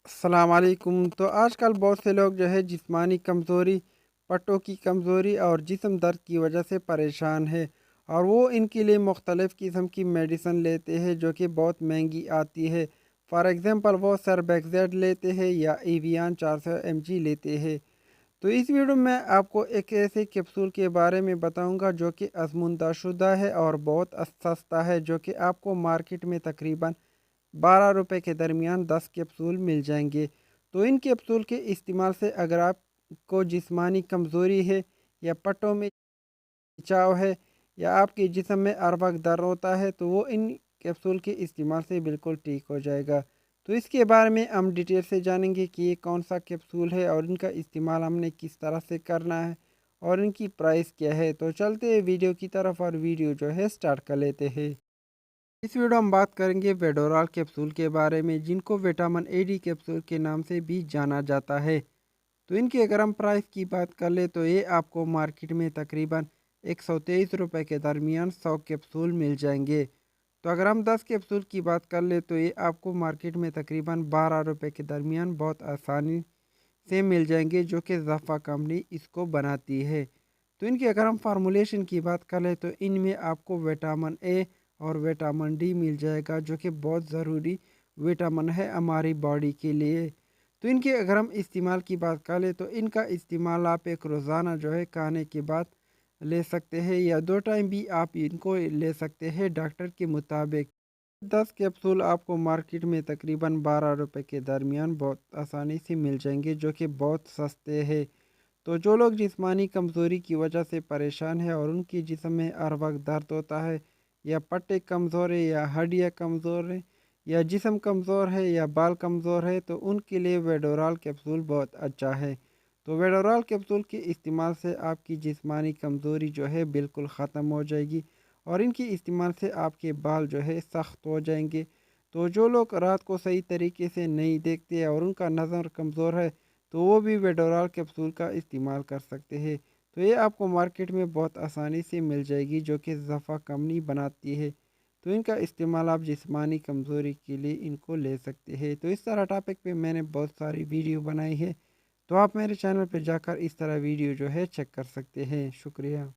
अस्सलाम वालेकुम। तो आजकल बहुत से लोग जो है जिस्मानी कमज़ोरी, पट्टों की कमज़ोरी और जिस्म दर्द की वजह से परेशान है, और वो इनके लिए मुख्तलिफ़ किस्म की मेडिसन लेते हैं जो कि बहुत महंगी आती है। फ़ॉर एग्ज़ाम्पल वो सरबैक्सेट लेते हैं या एवियन 400 mg लेते हैं। तो इस वीडियो में आपको एक ऐसे कैप्सूल के बारे में बताऊंगा जो कि आजमुदा शुदा है और बहुत सस्ता है, जो कि आपको मार्केट में तकरीबन 12 रुपए के दरमियान 10 कैप्सूल मिल जाएंगे। तो इन कैप्सूल के इस्तेमाल से अगर आपको जिस्मानी कमज़ोरी है या पट्टों में खिंचाव है या आपके जिस्म में हर वक्त दर्द होता है, तो वो इन कैप्सूल के इस्तेमाल से बिल्कुल ठीक हो जाएगा। तो इसके बारे में हम डिटेल से जानेंगे कि ये कौन सा कैप्सूल है और इनका इस्तेमाल हमने किस तरह से करना है और इनकी प्राइस क्या है। तो चलते हैं वीडियो की तरफ और वीडियो जो है स्टार्ट कर लेते हैं। इस वीडियो हम बात करेंगे वेडोरॉल कैप्सूल के बारे में, जिनको विटामिन ए डी कैप्सूल के नाम से भी जाना जाता है। तो इनकी अगर हम प्राइस की बात कर ले तो ये आपको मार्केट में तकरीबन 123 रुपये के दरमियान 100 कैप्सूल मिल जाएंगे। तो अगर हम 10 कैप्सूल की बात कर ले तो ये आपको मार्केट में तकरीबन 12 रुपये के दरमियान बहुत आसानी से मिल जाएंगे, जो कि ज़फ़ा कंपनी इसको बनाती है। तो इनकी अगर हम फार्मूलेशन की बात करें तो इनमें आपको विटामिन ए और विटामिन डी मिल जाएगा, जो कि बहुत ज़रूरी विटामिन है हमारी बॉडी के लिए। तो इनके अगर हम इस्तेमाल की बात करें तो इनका इस्तेमाल आप एक रोज़ाना जो है खाने के बाद ले सकते हैं, या 2 टाइम भी आप इनको ले सकते हैं डॉक्टर के मुताबिक। 10 कैप्सूल आपको मार्केट में तकरीबन 12 रुपए के दरमियान बहुत आसानी से मिल जाएंगे, जो कि बहुत सस्ते हैं। तो जो लोग जिस्मानी कमज़ोरी की वजह से परेशान है और उनकी जिस्म में हर वक्त दर्द होता है, या पट्टे कमज़ोर है, या हड्डियाँ कमज़ोर है, या जिस्म कमज़ोर है, या बाल कमज़ोर है, तो उनके लिए वेडोरॉल कैप्सूल बहुत अच्छा है। तो वेडोरॉल कैप्सूल के इस्तेमाल से आपकी जिस्मानी कमज़ोरी जो है बिल्कुल ख़त्म हो जाएगी, और इनके इस्तेमाल से आपके बाल जो है सख्त हो जाएंगे। तो जो लोग रात को सही तरीके से नहीं देखते और उनका नज़र कमज़ोर है, तो वो भी वेडोरॉल कैप्सूल का इस्तेमाल कर सकते हैं। तो ये आपको मार्केट में बहुत आसानी से मिल जाएगी, जो कि ज़फ़ा कंपनी बनाती है। तो इनका इस्तेमाल आप जिस्मानी कमज़ोरी के लिए इनको ले सकते हैं। तो इस तरह टॉपिक पे मैंने बहुत सारी वीडियो बनाई है, तो आप मेरे चैनल पे जाकर इस तरह वीडियो जो है चेक कर सकते हैं। शुक्रिया।